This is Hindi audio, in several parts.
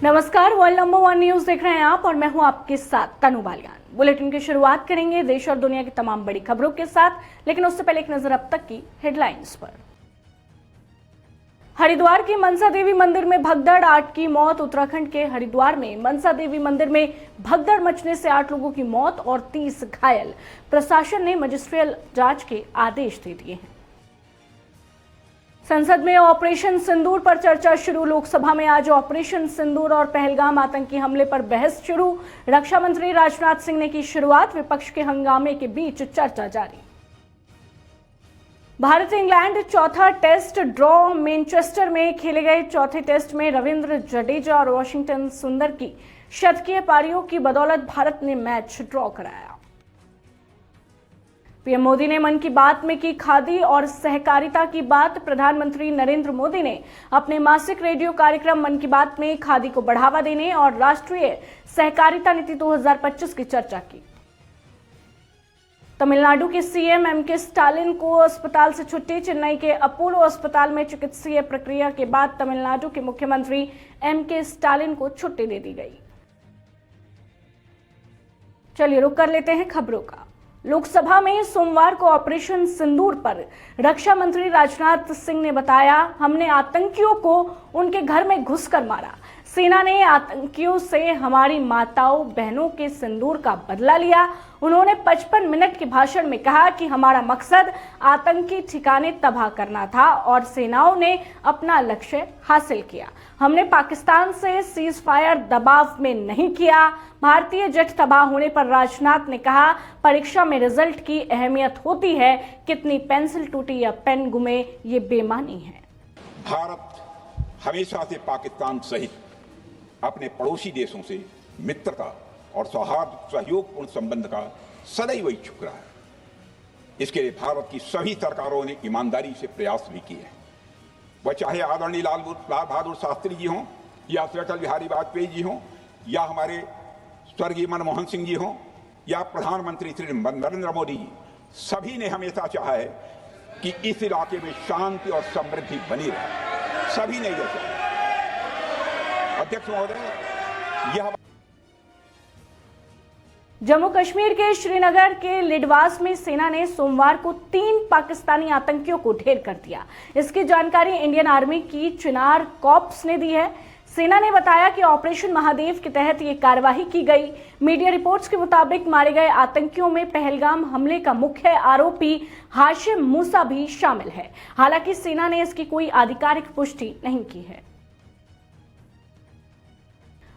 नमस्कार, वर्ल्ड नंबर 1 न्यूज देख रहे हैं आप और मैं हूं आपके साथ तनु बालियान। बुलेटिन की शुरुआत करेंगे देश और दुनिया की तमाम बड़ी खबरों के साथ, लेकिन उससे पहले एक नजर अब तक की हेडलाइंस पर। हरिद्वार के मनसा देवी मंदिर में भगदड़, 8 की मौत। उत्तराखंड के हरिद्वार में मनसा देवी मंदिर में भगदड़ मचने से 8 लोगों की मौत और 30 घायल। प्रशासन ने मजिस्ट्रियल जांच के आदेश दे दिए हैं। संसद में ऑपरेशन सिंदूर पर चर्चा शुरू। लोकसभा में आज ऑपरेशन सिंदूर और पहलगाम आतंकी हमले पर बहस शुरू। रक्षा मंत्री राजनाथ सिंह ने की शुरुआत। विपक्ष के हंगामे के बीच चर्चा जारी। भारत इंग्लैंड चौथा टेस्ट ड्रॉ। मैनचेस्टर में खेले गए चौथे टेस्ट में रविंद्र जडेजा और वाशिंगटन सुंदर की शतकीय पारियों की बदौलत भारत ने मैच ड्रॉ कराया। पीएम मोदी ने मन की बात में की खादी और सहकारिता की बात। प्रधानमंत्री नरेंद्र मोदी ने अपने मासिक रेडियो कार्यक्रम मन की बात में खादी को बढ़ावा देने और राष्ट्रीय सहकारिता नीति 2025 की चर्चा की। तमिलनाडु के सीएम एमके स्टालिन को अस्पताल से छुट्टी। चेन्नई के अपोलो अस्पताल में चिकित्सीय प्रक्रिया के बाद तमिलनाडु के मुख्यमंत्री एमके स्टालिन को छुट्टी दे दी गई। चलिए रुक कर लेते हैं खबरों का। लोकसभा में सोमवार को ऑपरेशन सिंदूर पर रक्षा मंत्री राजनाथ सिंह ने बताया, हमने आतंकियों को उनके घर में घुसकर मारा। सेना ने आतंकियों से हमारी माताओं बहनों के सिंदूर का बदला लिया। उन्होंने 55 मिनट के भाषण में कहा कि हमारा मकसद आतंकी ठिकाने तबाह करना था और सेनाओं ने अपना लक्ष्य हासिल किया। हमने पाकिस्तान से सीज फायर दबाव में नहीं किया। भारतीय जेट तबाह होने पर राजनाथ ने कहा, परीक्षा में रिजल्ट की अहमियत होती है, कितनी पेंसिल टूटी या पेन गुमे ये बेमानी है। भारत हमेशा से पाकिस्तान सहित अपने पड़ोसी देशों से मित्रता और सौहार्द सहयोगपूर्ण संबंध का सदैव इच्छुक रहा है। इसके लिए भारत की सभी सरकारों ने ईमानदारी से प्रयास भी किए हैं। वह चाहे आदरणीय लाल बहादुर शास्त्री जी हों या अटल बिहारी वाजपेयी जी हों या हमारे स्वर्गीय मनमोहन सिंह जी हों या प्रधानमंत्री श्री नरेंद्र मोदी जी, सभी ने हमेशा चाहा है कि इस इलाके में शांति और समृद्धि बनी रहे। सभी ने यह चाहा। अध्यक्ष महोदय, यह जम्मू कश्मीर के श्रीनगर के लिडवास में सेना ने सोमवार को 3 पाकिस्तानी आतंकियों को ढेर कर दिया। इसकी जानकारी इंडियन आर्मी की चिनार कॉर्प्स ने दी है। सेना ने बताया कि ऑपरेशन महादेव के तहत ये कार्रवाई की गई। मीडिया रिपोर्ट्स के मुताबिक मारे गए आतंकियों में पहलगाम हमले का मुख्य आरोपी हाशिम मूसा भी शामिल है। हालांकि सेना ने इसकी कोई आधिकारिक पुष्टि नहीं की है।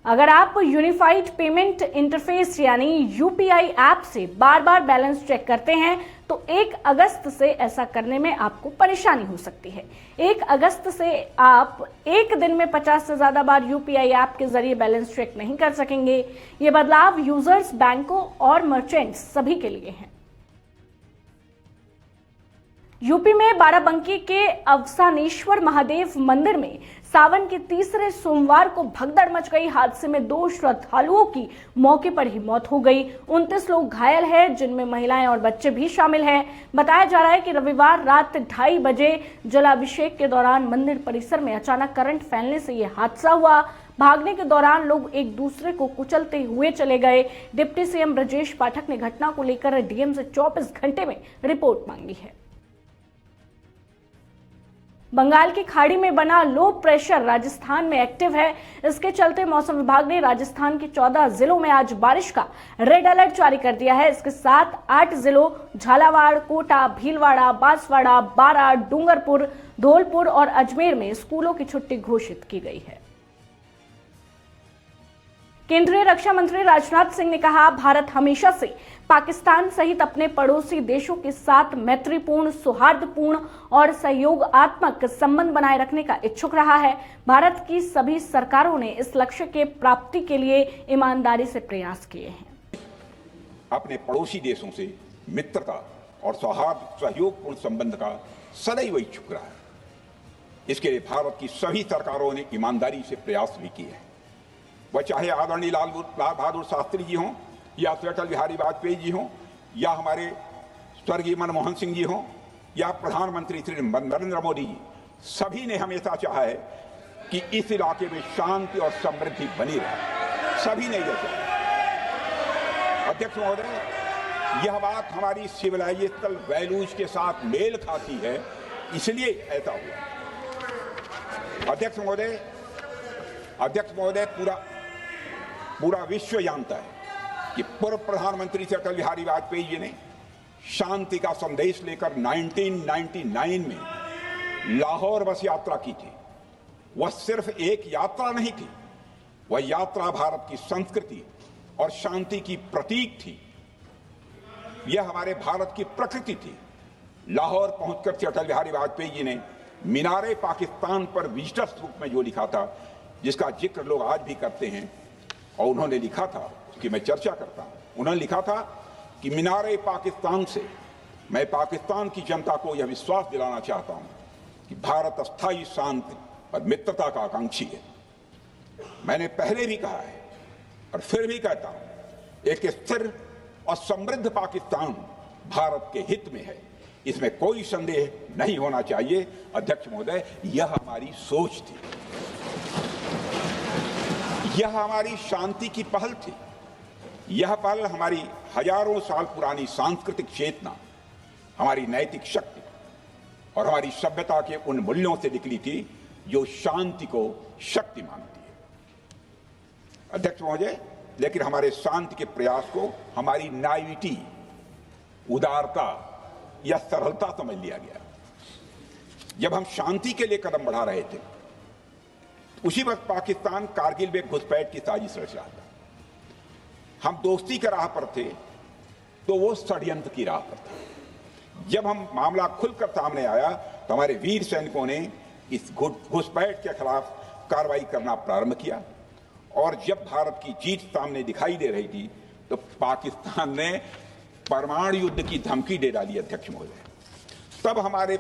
अगर आप यूनिफाइड पेमेंट इंटरफेस यानी यूपीआई ऐप से बार बार बैलेंस चेक करते हैं तो 1 अगस्त से ऐसा करने में आपको परेशानी हो सकती है। 1 अगस्त से आप एक दिन में 50 से ज्यादा बार यूपीआई ऐप के जरिए बैलेंस चेक नहीं कर सकेंगे। ये बदलाव यूजर्स, बैंकों और मर्चेंट्स सभी के लिए है। यूपी में बाराबंकी के अवसानेश्वर महादेव मंदिर में सावन के तीसरे सोमवार को भगदड़ मच गई। हादसे में 2 श्रद्धालुओं की मौके पर ही मौत हो गई। 29 लोग घायल हैं, जिनमें महिलाएं और बच्चे भी शामिल हैं। बताया जा रहा है कि रविवार रात 2:30 बजे जलाभिषेक के दौरान मंदिर परिसर में अचानक करंट फैलने से यह हादसा हुआ। भागने के दौरान लोग एक दूसरे को कुचलते हुए चले गए। डिप्टी सीएम ब्रजेश पाठक ने घटना को लेकर डीएम से 24 घंटे में रिपोर्ट मांगी है। बंगाल की खाड़ी में बना लो प्रेशर राजस्थान में एक्टिव है। इसके चलते मौसम विभाग ने राजस्थान के 14 जिलों में आज बारिश का रेड अलर्ट जारी कर दिया है। इसके साथ 8 जिलों झालावाड़, कोटा, भीलवाड़ा, बांसवाड़ा, बारां, डूंगरपुर, धौलपुर और अजमेर में स्कूलों की छुट्टी घोषित की गई है। केंद्रीय रक्षा मंत्री राजनाथ सिंह ने कहा, भारत हमेशा से पाकिस्तान सहित अपने पड़ोसी देशों के साथ मैत्रीपूर्ण, सौहार्दपूर्ण और सहयोगात्मक संबंध बनाए रखने का इच्छुक रहा है। भारत की सभी सरकारों ने इस लक्ष्य के प्राप्ति के लिए ईमानदारी से प्रयास किए हैं। अपने पड़ोसी देशों से मित्रता और सौहार्द सहयोगपूर्ण संबंध का सदैव इच्छुक रहा है। इसके लिए भारत की सभी सरकारों ने ईमानदारी से प्रयास भी किए हैं। वह चाहे आदरणीय लाल बहादुर शास्त्री जी हों या अटल बिहारी वाजपेयी जी हों या हमारे स्वर्गीय मनमोहन सिंह जी हों या प्रधानमंत्री श्री नरेंद्र मोदी जी, सभी ने हमेशा चाहा है कि इस इलाके में शांति और समृद्धि बनी रहे, सभी ने यह चाहा। अध्यक्ष महोदय, यह बात हमारी सिविलाइजेशनल वैल्यूज के साथ मेल खाती है, इसलिए ऐसा हुआ। अध्यक्ष महोदय, पूरा विश्व जानता है कि पूर्व प्रधानमंत्री से अटल बिहारी वाजपेयी जी ने शांति का संदेश लेकर 1999 में लाहौर बस यात्रा की थी। वह सिर्फ एक यात्रा नहीं थी, वह यात्रा भारत की संस्कृति और शांति की प्रतीक थी। यह हमारे भारत की प्रकृति थी। लाहौर पहुंचकर श्री अटल बिहारी वाजपेयी जी ने मीनारे पाकिस्तान पर विजिटर्स रूप में जो लिखा था, जिसका जिक्र लोग आज भी करते हैं, और उन्होंने लिखा था, उसकी मैं चर्चा करता हूं। उन्होंने लिखा था कि मीनारे पाकिस्तान से मैं पाकिस्तान की जनता को यह विश्वास दिलाना चाहता हूं कि भारत अस्थायी शांति और मित्रता का आकांक्षी है। मैंने पहले भी कहा है और फिर भी कहता हूं, एक स्थिर और समृद्ध पाकिस्तान भारत के हित में है, इसमें कोई संदेह नहीं होना चाहिए। अध्यक्ष महोदय, यह हमारी सोच थी, यह हमारी शांति की पहल थी। यह पहल हमारी हजारों साल पुरानी सांस्कृतिक चेतना, हमारी नैतिक शक्ति और हमारी सभ्यता के उन मूल्यों से निकली थी जो शांति को शक्ति मानती है। अध्यक्ष महोदय, लेकिन हमारे शांति के प्रयास को हमारी नाइविटी, उदारता या सरलता समझ लिया गया। जब हम शांति के लिए कदम बढ़ा रहे थे, उसी वक्त पाकिस्तान कारगिल में घुसपैठ की साजिश रच रहा था। हम दोस्ती के राह पर थे तो वो षड्यंत्र की राह पर था। जब हम मामला खुलकर सामने आया तो हमारे वीर सैनिकों ने इस घुसपैठ के खिलाफ कार्रवाई करना प्रारंभ किया, और जब भारत की जीत सामने दिखाई दे रही थी तो पाकिस्तान ने परमाणु युद्ध की धमकी दे डाली। अध्यक्ष महोदय, तब हमारे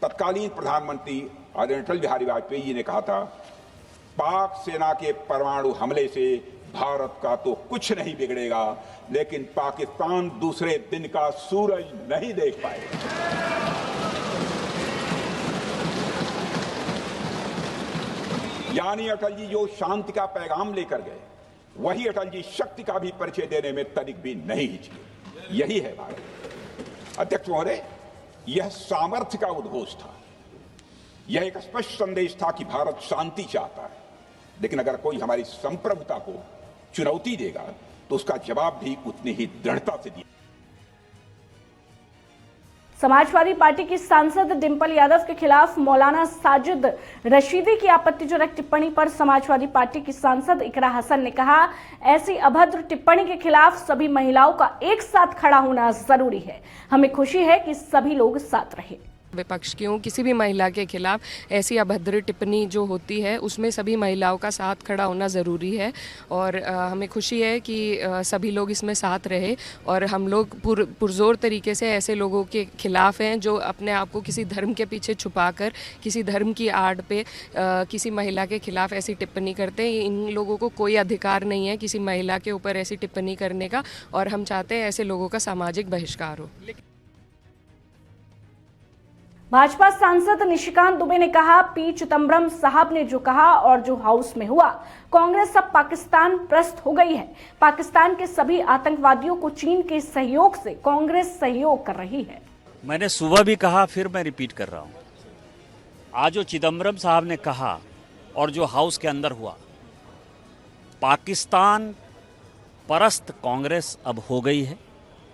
तत्कालीन प्रधानमंत्री आदरणीय अटल बिहारी वाजपेयी जी ने कहा था, पाक सेना के परमाणु हमले से भारत का तो कुछ नहीं बिगड़ेगा, लेकिन पाकिस्तान दूसरे दिन का सूरज नहीं देख पाएगा। यानी अटल जी जो शांति का पैगाम लेकर गए, वही अटल जी शक्ति का भी परिचय देने में तनिक भी नहीं हिचके। यही है भारत। अध्यक्ष महोदय, यह सामर्थ्य का उद्घोष था। यह एक स्पष्ट संदेश था कि भारत शांति चाहता है, लेकिन अगर कोई हमारी संप्रभुता को चुनौती देगा तो उसका जवाब भी उतनी ही दृढ़ता से दिया। समाजवादी पार्टी की सांसद डिंपल यादव के खिलाफ मौलाना साजिद रशीदी की आपत्तिजनक टिप्पणी पर समाजवादी पार्टी की सांसद इकरा हसन ने कहा, ऐसी अभद्र टिप्पणी के खिलाफ सभी महिलाओं का एक साथ खड़ा होना जरूरी है। हमें खुशी है कि सभी लोग साथ रहे। विपक्ष की किसी भी महिला के खिलाफ ऐसी अभद्र टिप्पणी जो होती है उसमें सभी महिलाओं का साथ खड़ा होना ज़रूरी है, और हमें खुशी है कि सभी लोग इसमें साथ रहे। और हम लोग पुरजोर तरीके से ऐसे लोगों के खिलाफ हैं जो अपने आप को किसी धर्म के पीछे छुपाकर, किसी धर्म की आड़ पे किसी महिला के खिलाफ ऐसी टिप्पणी करते हैं। इन लोगों को कोई अधिकार नहीं है किसी महिला के ऊपर ऐसी टिप्पणी करने का, और हम चाहते हैं ऐसे लोगों का सामाजिक बहिष्कार हो। भाजपा सांसद निशिकांत दुबे ने कहा, पी चिदंबरम साहब ने जो कहा और जो हाउस में हुआ, कांग्रेस अब पाकिस्तान प्रस्त हो गई है। पाकिस्तान के सभी आतंकवादियों को चीन के सहयोग से कांग्रेस सहयोग कर रही है। मैंने सुबह भी कहा, फिर मैं रिपीट कर रहा हूं, आज जो चिदंबरम साहब ने कहा और जो हाउस के अंदर हुआ, पाकिस्तान परस्त कांग्रेस अब हो गई है।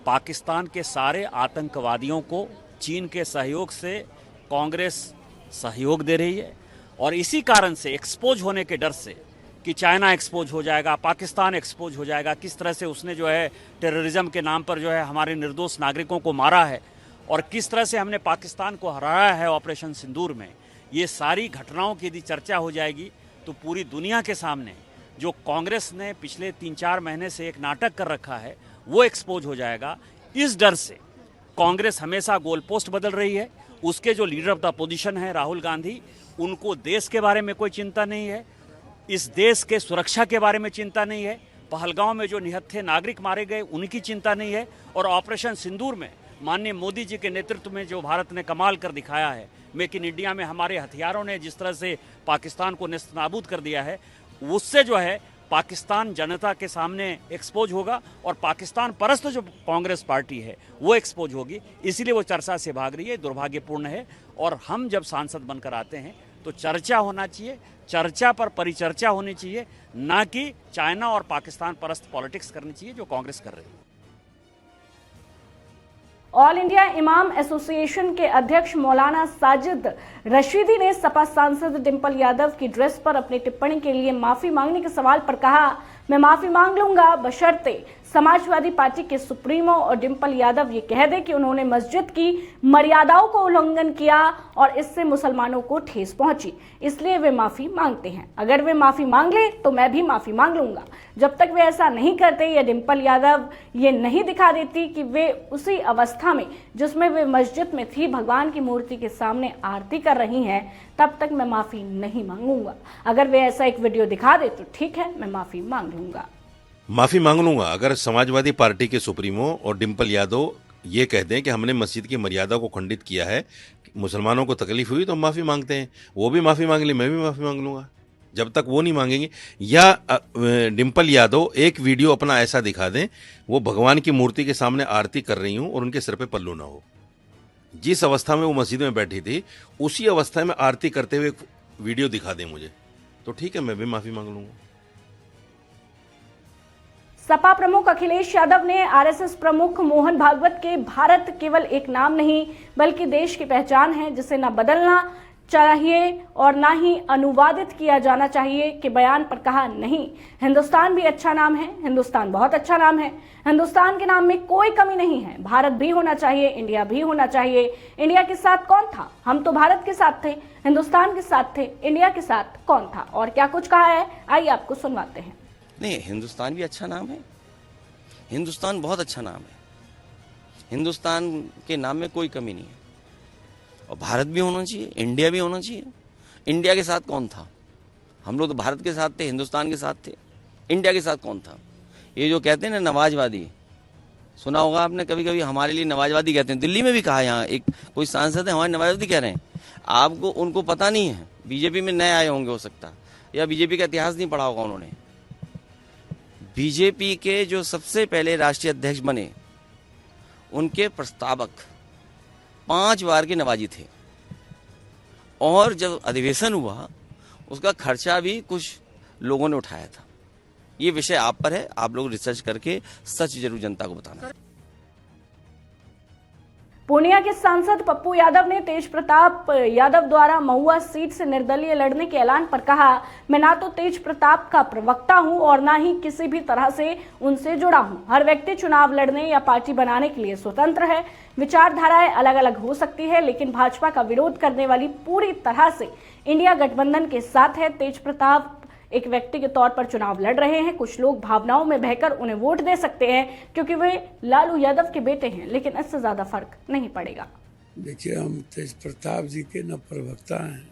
पाकिस्तान के सारे आतंकवादियों को चीन के सहयोग से कांग्रेस सहयोग दे रही है, और इसी कारण से एक्सपोज होने के डर से कि चाइना एक्सपोज हो जाएगा, पाकिस्तान एक्सपोज हो जाएगा, किस तरह से उसने जो है टेररिज्म के नाम पर जो है हमारे निर्दोष नागरिकों को मारा है, और किस तरह से हमने पाकिस्तान को हराया है ऑपरेशन सिंदूर में, ये सारी घटनाओं की यदि चर्चा हो जाएगी तो पूरी दुनिया के सामने जो कांग्रेस ने पिछले 3-4 महीने से एक नाटक कर रखा है वो एक्सपोज हो जाएगा। इस डर से कांग्रेस हमेशा गोल पोस्ट बदल रही है। उसके जो लीडर ऑफ द अपोजिशन है राहुल गांधी, उनको देश के बारे में कोई चिंता नहीं है, इस देश के सुरक्षा के बारे में चिंता नहीं है, पहलगांव में जो निहत्थे नागरिक मारे गए उनकी चिंता नहीं है, और ऑपरेशन सिंदूर में माननीय मोदी जी के नेतृत्व में जो भारत ने कमाल कर दिखाया है, मेक इन इंडिया में हमारे हथियारों ने जिस तरह से पाकिस्तान को नेस्तनाबूद कर दिया है, उससे जो है पाकिस्तान जनता के सामने एक्सपोज होगा और पाकिस्तान परस्त जो कांग्रेस पार्टी है वो एक्सपोज होगी। इसीलिए वो चर्चा से भाग रही है, दुर्भाग्यपूर्ण है। और हम जब सांसद बनकर आते हैं तो चर्चा होना चाहिए, चर्चा पर परिचर्चा होनी चाहिए, ना कि चाइना और पाकिस्तान परस्त पॉलिटिक्स करनी चाहिए जो कांग्रेस कर रही है। ऑल इंडिया इमाम एसोसिएशन के अध्यक्ष मौलाना साजिद रशीदी ने सपा सांसद डिंपल यादव की ड्रेस पर अपनी टिप्पणी के लिए माफी मांगने के सवाल पर कहा, मैं माफी मांग लूंगा बशर्ते समाजवादी पार्टी के सुप्रीमो और डिंपल यादव ये कह दे कि उन्होंने मस्जिद की मर्यादाओं को उल्लंघन किया और इससे मुसलमानों को ठेस पहुंची, इसलिए वे माफी मांगते हैं। अगर वे माफी मांग ले तो मैं भी माफी मांग लूंगा। जब तक वे ऐसा नहीं करते या डिंपल यादव ये नहीं दिखा देती कि वे उसी अवस्था में जिसमें वे मस्जिद में थी भगवान की मूर्ति के सामने आरती कर रही हैं, तब तक मैं माफी नहीं मांगूंगा। अगर वे ऐसा एक वीडियो दिखा दे तो ठीक है, मैं माफी मांग लूंगा। माफी मांग लूंगा अगर समाजवादी पार्टी के सुप्रीमो और डिंपल यादव ये कहते हैं कि हमने मस्जिद की मर्यादा को खंडित किया है, मुसलमानों को तकलीफ हुई तो हम माफी मांगते हैं। वो भी माफी मांग ले, मैं भी माफी मांग लूंगा। जब तक वो नहीं मांगेंगे या डिंपल यादव एक वीडियो अपना ऐसा दिखा दें वो भगवान की मूर्ति के सामने आरती कर रही हूं और उनके सिर पे पल्लू ना हो, जिस अवस्था में वो मस्जिद में बैठी थी उसी अवस्था में आरती करते हुए वीडियो दिखा दें मुझे, तो ठीक है, मैं भी माफी मांग लूंगा। सपा प्रमुख अखिलेश यादव ने आरएसएस प्रमुख मोहन भागवत के भारत केवल एक नाम नहीं बल्कि देश की पहचान है जिसे न बदलना चाहिए और ना ही अनुवादित किया जाना चाहिए के बयान पर कहा, नहीं, हिंदुस्तान भी अच्छा नाम है, हिंदुस्तान बहुत अच्छा नाम है, हिंदुस्तान के नाम में कोई कमी नहीं है, भारत भी होना चाहिए, इंडिया भी होना चाहिए। इंडिया के साथ कौन था? हम तो भारत के साथ थे, हिंदुस्तान के साथ थे, इंडिया के साथ कौन था? और क्या कुछ कहा है, आइए आपको सुनवाते हैं। नहीं, हिंदुस्तान भी अच्छा नाम है, हिंदुस्तान बहुत अच्छा नाम है, हिंदुस्तान के नाम में कोई कमी नहीं है और भारत भी होना चाहिए, इंडिया भी होना चाहिए। इंडिया के साथ कौन था? हम लोग तो भारत के साथ थे, हिंदुस्तान के साथ थे, इंडिया के साथ कौन था? ये जो कहते हैं ना नवाजवादी, सुना होगा आपने कभी कभी, हमारे लिए नवाजवादी कहते हैं। दिल्ली में भी कहा, यहाँ एक कोई सांसद है हमारे नवाजवादी कह रहे हैं। आपको उनको पता नहीं है, बीजेपी में नए आए होंगे हो सकता, या बीजेपी का इतिहास नहीं पढ़ा होगा उन्होंने। बीजेपी के जो सबसे पहले राष्ट्रीय अध्यक्ष बने उनके प्रस्तावक 5 बार के नवाजी थे और जब अधिवेशन हुआ उसका खर्चा भी कुछ लोगों ने उठाया था। ये विषय आप पर है, आप लोग रिसर्च करके सच जरूर जनता को बताना। पूर्णिया के सांसद पप्पू यादव ने तेज प्रताप यादव द्वारा महुआ सीट से निर्दलीय लड़ने के ऐलान पर कहा, मैं ना तो तेज प्रताप का प्रवक्ता हूं और ना ही किसी भी तरह से उनसे जुड़ा हूं। हर व्यक्ति चुनाव लड़ने या पार्टी बनाने के लिए स्वतंत्र है, विचारधाराएं अलग अलग हो सकती है, लेकिन भाजपा का विरोध करने वाली पूरी तरह से इंडिया गठबंधन के साथ है। तेज प्रताप एक व्यक्ति के तौर पर चुनाव लड़ रहे हैं। कुछ लोग भावनाओं में बहकर उन्हें वोट दे सकते हैं क्योंकि वे लालू यादव के बेटे हैं, लेकिन इससे ज्यादा फर्क नहीं पड़ेगा। देखिए, हम तेज प्रताप जी के न प्रवक्ता हैं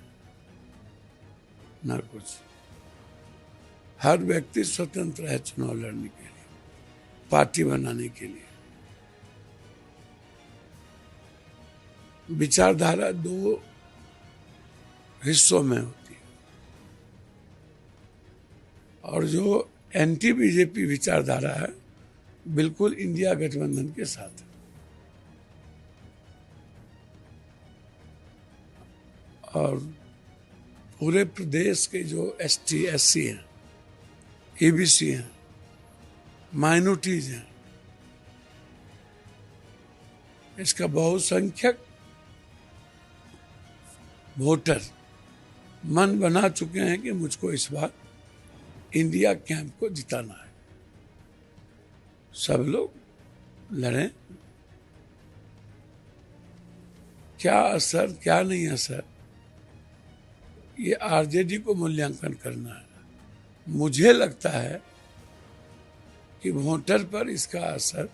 न कुछ। हर व्यक्ति स्वतंत्र है चुनाव लड़ने के लिए, पार्टी बनाने के लिए। विचारधारा 2 हिस्सों में होती है और जो एंटी बीजेपी विचारधारा है बिल्कुल इंडिया गठबंधन के साथ है। और पूरे प्रदेश के जो ST SC हैं, ABC हैं, माइनॉरिटीज हैं, इसका बहुसंख्यक वोटर मन बना चुके हैं कि मुझको इस बार इंडिया कैंप को जिताना है। सब लोग लड़ें, क्या असर क्या नहीं असर ये RJD को मूल्यांकन करना है। मुझे लगता है कि वोटर पर इसका असर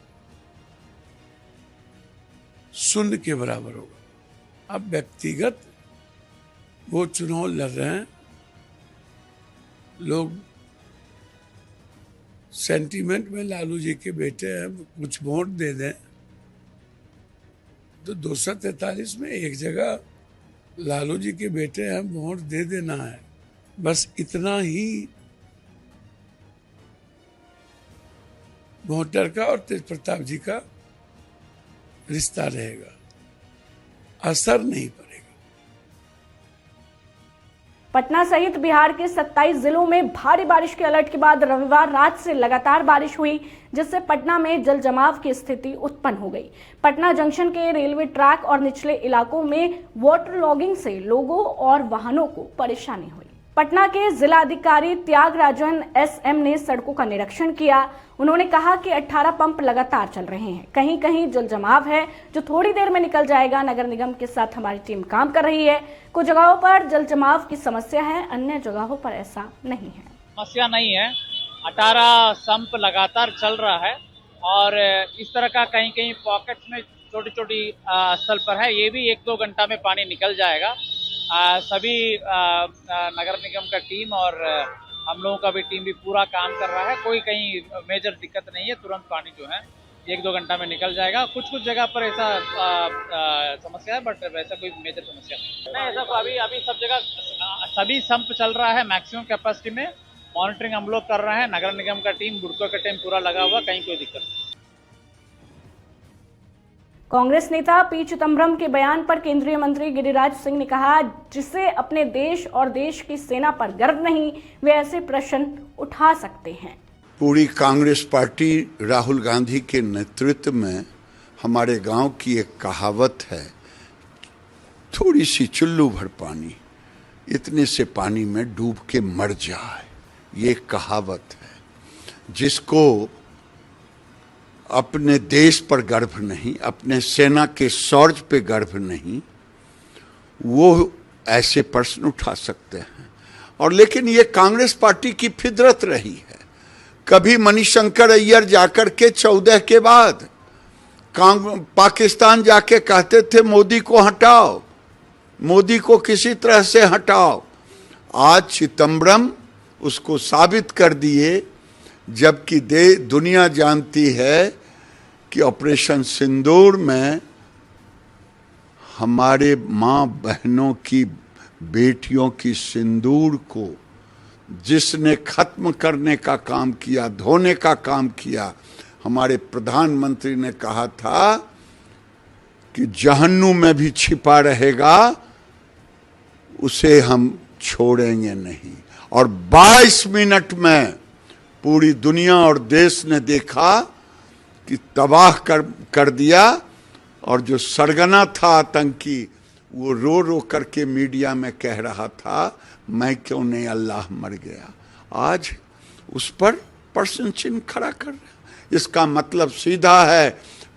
0 के बराबर होगा। अब व्यक्तिगत वो चुनाव लड़ रहे हैं, लोग सेंटीमेंट में लालू जी के बेटे हैं, कुछ वोट दे दें, तो 243 में एक जगह लालू जी के बेटे हैं, वोट दे देना है, बस इतना ही वोटर का और तेज प्रताप जी का रिश्ता रहेगा, असर नहीं पड़ेगा। पटना सहित बिहार के 27 जिलों में भारी बारिश के अलर्ट के बाद रविवार रात से लगातार बारिश हुई, जिससे पटना में जल जमाव की स्थिति उत्पन्न हो गई। पटना जंक्शन के रेलवे ट्रैक और निचले इलाकों में वाटर लॉगिंग से लोगों और वाहनों को परेशानी हुई। पटना के जिलाधिकारी त्यागराजन एसएम ने सड़कों का निरीक्षण किया। उन्होंने कहा कि 18 पंप लगातार चल रहे हैं, कहीं कहीं जल जमाव है जो थोड़ी देर में निकल जाएगा। नगर निगम के साथ हमारी टीम काम कर रही है। कुछ जगहों पर जल जमाव की समस्या है, अन्य जगहों पर ऐसा नहीं है। समस्या नहीं है, 18 संप लगातार चल रहा है और इस तरह का कहीं कहीं पॉकेट्स में छोटी छोटी स्थल पर है। ये भी 1-2 घंटा में पानी निकल जाएगा। सभी नगर निगम का टीम और हम लोगों का भी टीम भी पूरा काम कर रहा है। कोई कहीं मेजर दिक्कत नहीं है, तुरंत पानी जो है 1-2 घंटा में निकल जाएगा। कुछ जगह पर ऐसा समस्या है, बट वैसा कोई मेजर समस्या नहीं। ऐसा अभी सब जगह सभी संप चल रहा है मैक्सिमम कैपेसिटी में। मॉनिटरिंग हम लोग कर रहे हैं, नगर निगम का टीम, बुड़को का टीम पूरा लगा हुआ, कहीं कोई दिक्कत नहीं। कांग्रेस नेता पी चिदंबरम के बयान पर केंद्रीय मंत्री गिरिराज सिंह ने कहा, जिसे अपने देश और देश की सेना पर गर्व नहीं, वे ऐसे प्रश्न उठा सकते हैं। पूरी कांग्रेस पार्टी राहुल गांधी के नेतृत्व में, हमारे गांव की एक कहावत है, थोड़ी सी चुल्लू भर पानी, इतने से पानी में डूब के मर जाए, ये कहावत है। जिसको अपने देश पर गर्व नहीं, अपने सेना के शौर्य पे गर्व नहीं, वो ऐसे प्रश्न उठा सकते हैं। और लेकिन ये कांग्रेस पार्टी की फितरत रही है। कभी मणिशंकर अय्यर जाकर के 14 के बाद पाकिस्तान जाके कहते थे मोदी को हटाओ, मोदी को किसी तरह से हटाओ। आज चिदंबरम उसको साबित कर दिए, जबकि दुनिया जानती है कि ऑपरेशन सिंदूर में हमारे माँ बहनों की, बेटियों की सिंदूर को जिसने खत्म करने का काम किया, धोने का काम किया, हमारे प्रधानमंत्री ने कहा था कि जहन्नुम में भी छिपा रहेगा, उसे हम छोड़ेंगे नहीं। और 22 मिनट में पूरी दुनिया और देश ने देखा कि तबाह कर दिया। और जो सरगना था आतंकी, वो रो रो करके मीडिया में कह रहा था, मैं क्यों नहीं, अल्लाह मर गया। आज उस पर प्रश्न चिन्ह खड़ा कर रहे। इसका मतलब सीधा है,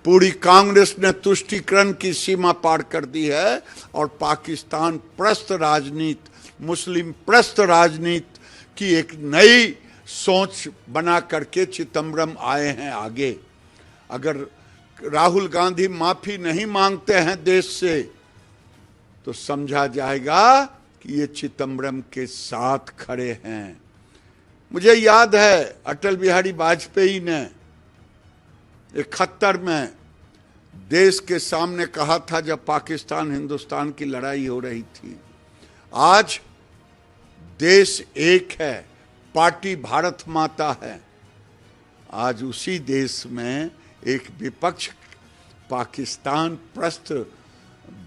पूरी कांग्रेस ने तुष्टीकरण की सीमा पार कर दी है और पाकिस्तान प्रस्त राजनीति, मुस्लिम प्रस्त राजनीति की एक नई सोच बना करके चिदंबरम आए हैं आगे। अगर राहुल गांधी माफी नहीं मांगते हैं देश से, तो समझा जाएगा कि ये चिदंबरम के साथ खड़े हैं। मुझे याद है अटल बिहारी वाजपेयी ने 71 में देश के सामने कहा था, जब पाकिस्तान हिंदुस्तान की लड़ाई हो रही थी, आज देश एक है, पार्टी भारत माता है। आज उसी देश में एक विपक्ष पाकिस्तान प्रस्त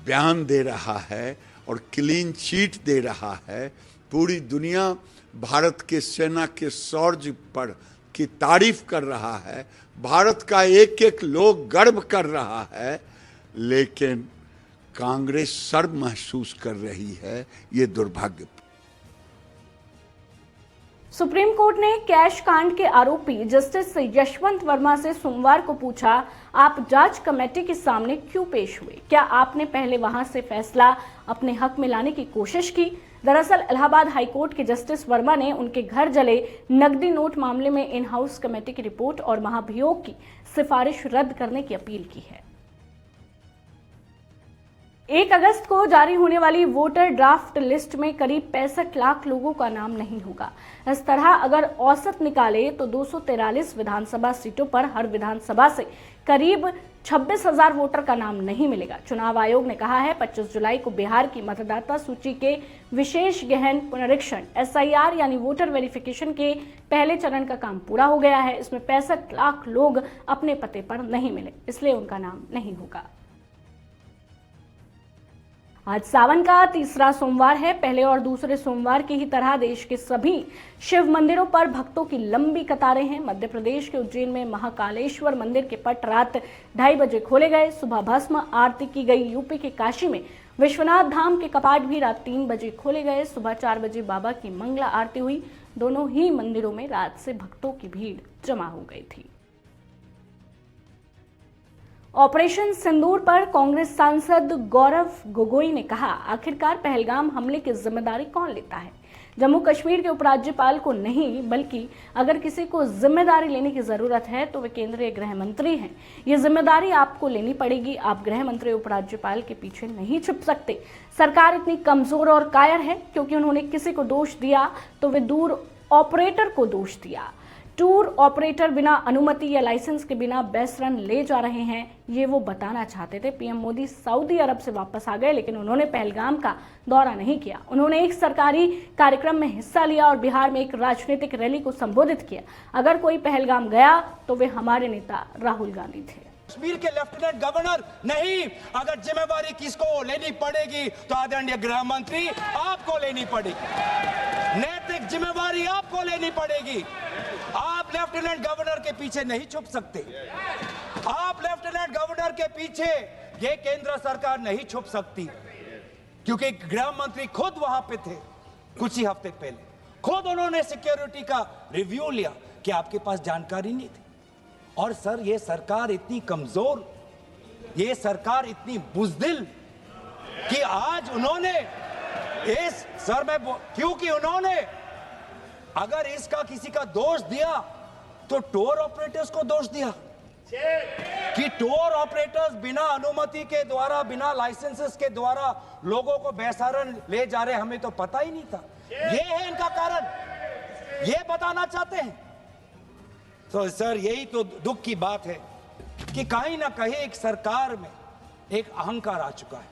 बयान दे रहा है और क्लीन चिट दे रहा है। पूरी दुनिया भारत के सेना के शौर्य पर की तारीफ कर रहा है, भारत का एक एक लोग गर्व कर रहा है, लेकिन कांग्रेस शर्म महसूस कर रही है। ये दुर्भाग्य। सुप्रीम कोर्ट ने कैश कांड के आरोपी जस्टिस यशवंत वर्मा से सोमवार को पूछा, आप जांच कमेटी के सामने क्यों पेश हुए? क्या आपने पहले वहां से फैसला अपने हक में लाने की कोशिश की? दरअसल इलाहाबाद हाईकोर्ट के जस्टिस वर्मा ने उनके घर जले नकदी नोट मामले में इन हाउस कमेटी की रिपोर्ट और महाभियोग की सिफारिश रद्द करने की अपील की है। 1 अगस्त को जारी होने वाली वोटर ड्राफ्ट लिस्ट में करीब 65 लाख लोगों का नाम नहीं होगा। इस तरह अगर औसत निकाले तो 243 विधानसभा सीटों पर हर विधानसभा से करीब 26,000 वोटर का नाम नहीं मिलेगा। चुनाव आयोग ने कहा है 25 जुलाई को बिहार की मतदाता सूची के विशेष गहन पुनरीक्षण SIR यानी वोटर वेरिफिकेशन के पहले चरण का काम पूरा हो गया है। इसमें 65 लाख लोग अपने पते पर नहीं मिले, इसलिए उनका नाम नहीं होगा। आज सावन का तीसरा सोमवार है। पहले और दूसरे सोमवार की ही तरह देश के सभी शिव मंदिरों पर भक्तों की लंबी कतारें हैं। मध्य प्रदेश के उज्जैन में महाकालेश्वर मंदिर के पट रात 2:30 बजे खोले गए। सुबह भस्म आरती की गई। यूपी के काशी में विश्वनाथ धाम के कपाट भी रात 3 बजे खोले गए। सुबह 4 बजे बाबा की मंगला आरती हुई। दोनों ही मंदिरों में रात से भक्तों की भीड़ जमा हो गई थी। ऑपरेशन सिंदूर पर कांग्रेस सांसद गौरव गोगोई ने कहा, आखिरकार पहलगाम हमले की जिम्मेदारी कौन लेता है? जम्मू कश्मीर के उपराज्यपाल को नहीं, बल्कि अगर किसी को जिम्मेदारी लेने की जरूरत है तो वे केंद्रीय गृह मंत्री हैं। ये जिम्मेदारी आपको लेनी पड़ेगी। आप गृह मंत्री उपराज्यपाल के पीछे नहीं छिप सकते। सरकार इतनी कमजोर और कायर है क्योंकि उन्होंने किसी को दोष दिया तो वे टूर ऑपरेटर को दोष दिया। टूर ऑपरेटर बिना अनुमति या लाइसेंस के बिना बेस रन ले जा रहे हैं, ये वो बताना चाहते थे। पीएम मोदी सऊदी अरब से वापस आ गए, लेकिन उन्होंने पहलगाम का दौरा नहीं किया। उन्होंने एक सरकारी कार्यक्रम में हिस्सा लिया और बिहार में एक राजनीतिक रैली को संबोधित किया। अगर कोई पहलगाम गया तो वे हमारे नेता राहुल गांधी थे। कश्मीर के लेफ्टिनेंट गवर्नर नहीं, अगर जिम्मेवारी किसको लेनी पड़ेगी तो आदरणीय गृह मंत्री आपको लेनी पड़ेगी। नैतिक जिम्मेवारी आपको लेनी पड़ेगी। आप लेफ्टिनेंट गवर्नर के पीछे नहीं छुप सकते। आप लेफ्टिनेंट गवर्नर के पीछे ये केंद्र सरकार नहीं छुप सकती, क्योंकि गृह मंत्री खुद वहां पे थे कुछ ही हफ्ते पहले। खुद उन्होंने सिक्योरिटी का रिव्यू लिया कि आपके पास जानकारी नहीं थी। और सर, ये सरकार इतनी कमजोर, ये सरकार इतनी बुज़दिल कि आज उन्होंने क्योंकि उन्होंने अगर इसका किसी का दोष दिया तो टूर ऑपरेटर्स को दोष दिया कि टूर ऑपरेटर्स बिना अनुमति के द्वारा, बिना लाइसेंसेस के द्वारा लोगों को बेसहारन ले जा रहे, हमें तो पता ही नहीं था। ये है इनका कारण, ये बताना चाहते हैं। तो सर, यही तो दुख की बात है कि कहीं ना कहीं एक सरकार में एक अहंकार आ चुका है।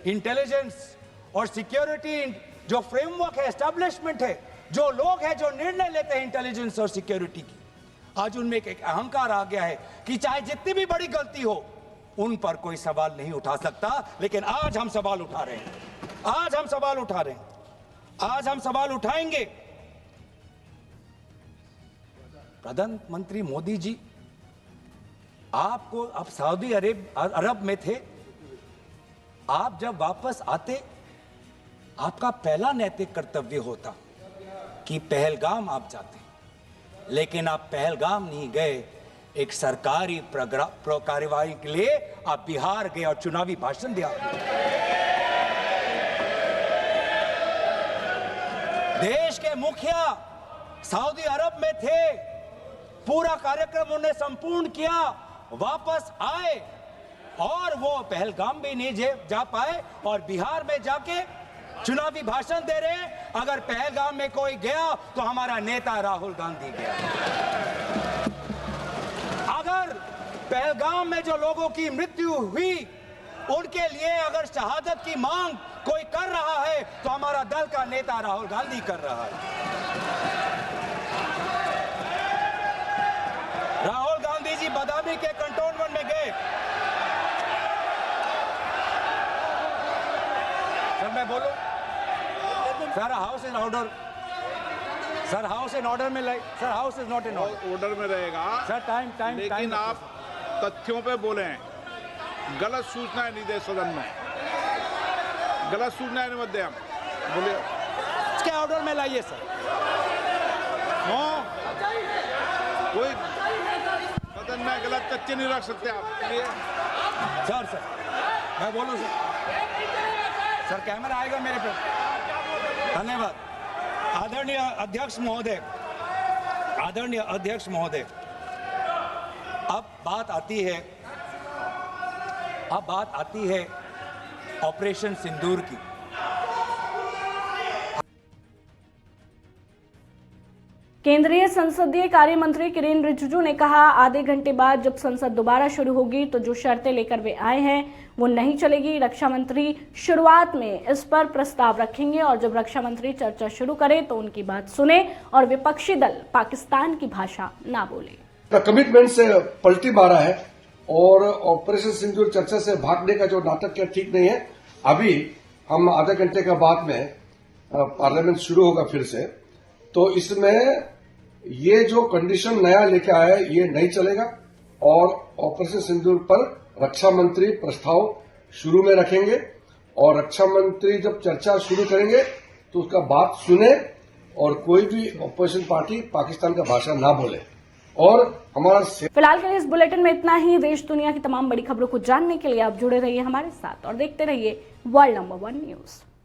इंटेलिजेंस और सिक्योरिटी जो फ्रेमवर्क है, एस्टैब्लिशमेंट है, जो लोग हैं जो निर्णय लेते हैं इंटेलिजेंस और सिक्योरिटी की, आज उनमें एक अहंकार आ गया है कि चाहे जितनी भी बड़ी गलती हो उन पर कोई सवाल नहीं उठा सकता। लेकिन आज हम सवाल उठा रहे हैं, आज हम सवाल उठा रहे हैं, आज हम सवाल उठाएंगे। प्रधानमंत्री मोदी जी, आपको अब सऊदी अरब में थे, आप जब वापस आते आपका पहला नैतिक कर्तव्य होता कि पहलगाम आप जाते, लेकिन आप पहलगाम नहीं गए। एक सरकारी कार्यवाही के लिए आप बिहार गए और चुनावी भाषण दिया। देश के मुखिया सऊदी अरब में थे, पूरा कार्यक्रम उन्होंने संपूर्ण किया, वापस आए और वो पहलगाम भी नहीं जा पाए और बिहार में जाके चुनावी भाषण दे रहे हैं। अगर पहलगाम में कोई गया तो हमारा नेता राहुल गांधी गया। अगर पहलगाम में जो लोगों की मृत्यु हुई उनके लिए अगर शहादत की मांग कोई कर रहा है तो हमारा दल का नेता राहुल गांधी कर रहा है। राहुल गांधी जी बदामी के कंटोनमेंट में गए। सर, मैं बोलूं? Sir, house in order. Sir, house in order में sir, house is not in order में रहेगा सर। टाइम लेकिन आप तथ्यों पे बोले, गलत सूचनाएं नहीं दे सदन में, गलत सूचनाएं नहीं मत दे। हम बोलिए, इसके ऑर्डर में लाइए सर। कोई सदन में गलत तथ्य नहीं रख सकते आप। सर मैं बोलूं सर, कैमरा आएगा मेरे पे। धन्यवाद। आदरणीय अध्यक्ष महोदय, आदरणीय अध्यक्ष महोदय, अब बात आती है ऑपरेशन सिंदूर की। केंद्रीय संसदीय कार्य मंत्री किरेन रिजिजू ने कहा, आधे घंटे बाद जब संसद दोबारा शुरू होगी तो जो शर्तें लेकर वे आए हैं वो नहीं चलेगी। रक्षा मंत्री शुरुआत में इस पर प्रस्ताव रखेंगे और जब रक्षा मंत्री चर्चा शुरू करे तो उनकी बात सुने और विपक्षी दल पाकिस्तान की भाषा ना बोले। कमिटमेंट से पलटी मारा है और ऑपरेशन सिंदूर चर्चा से भागने का जो नाटक किया ठीक नहीं है। अभी हम आधे घंटे के बाद में पार्लियामेंट शुरू होगा फिर से, तो इसमें ये जो कंडीशन नया लेके आया है ये नहीं चलेगा और ऑपरेशन सिंदूर पर रक्षा मंत्री प्रस्ताव शुरू में रखेंगे और रक्षा मंत्री जब चर्चा शुरू करेंगे तो उसका बात सुने और कोई भी ऑपोजिशन पार्टी पाकिस्तान का भाषा ना बोले। और हमारा फिलहाल के लिए इस बुलेटिन में इतना ही। देश दुनिया की तमाम बड़ी खबरों को जानने के लिए आप जुड़े रहिए हमारे साथ और देखते रहिए वर्ल्ड नंबर 1 न्यूज।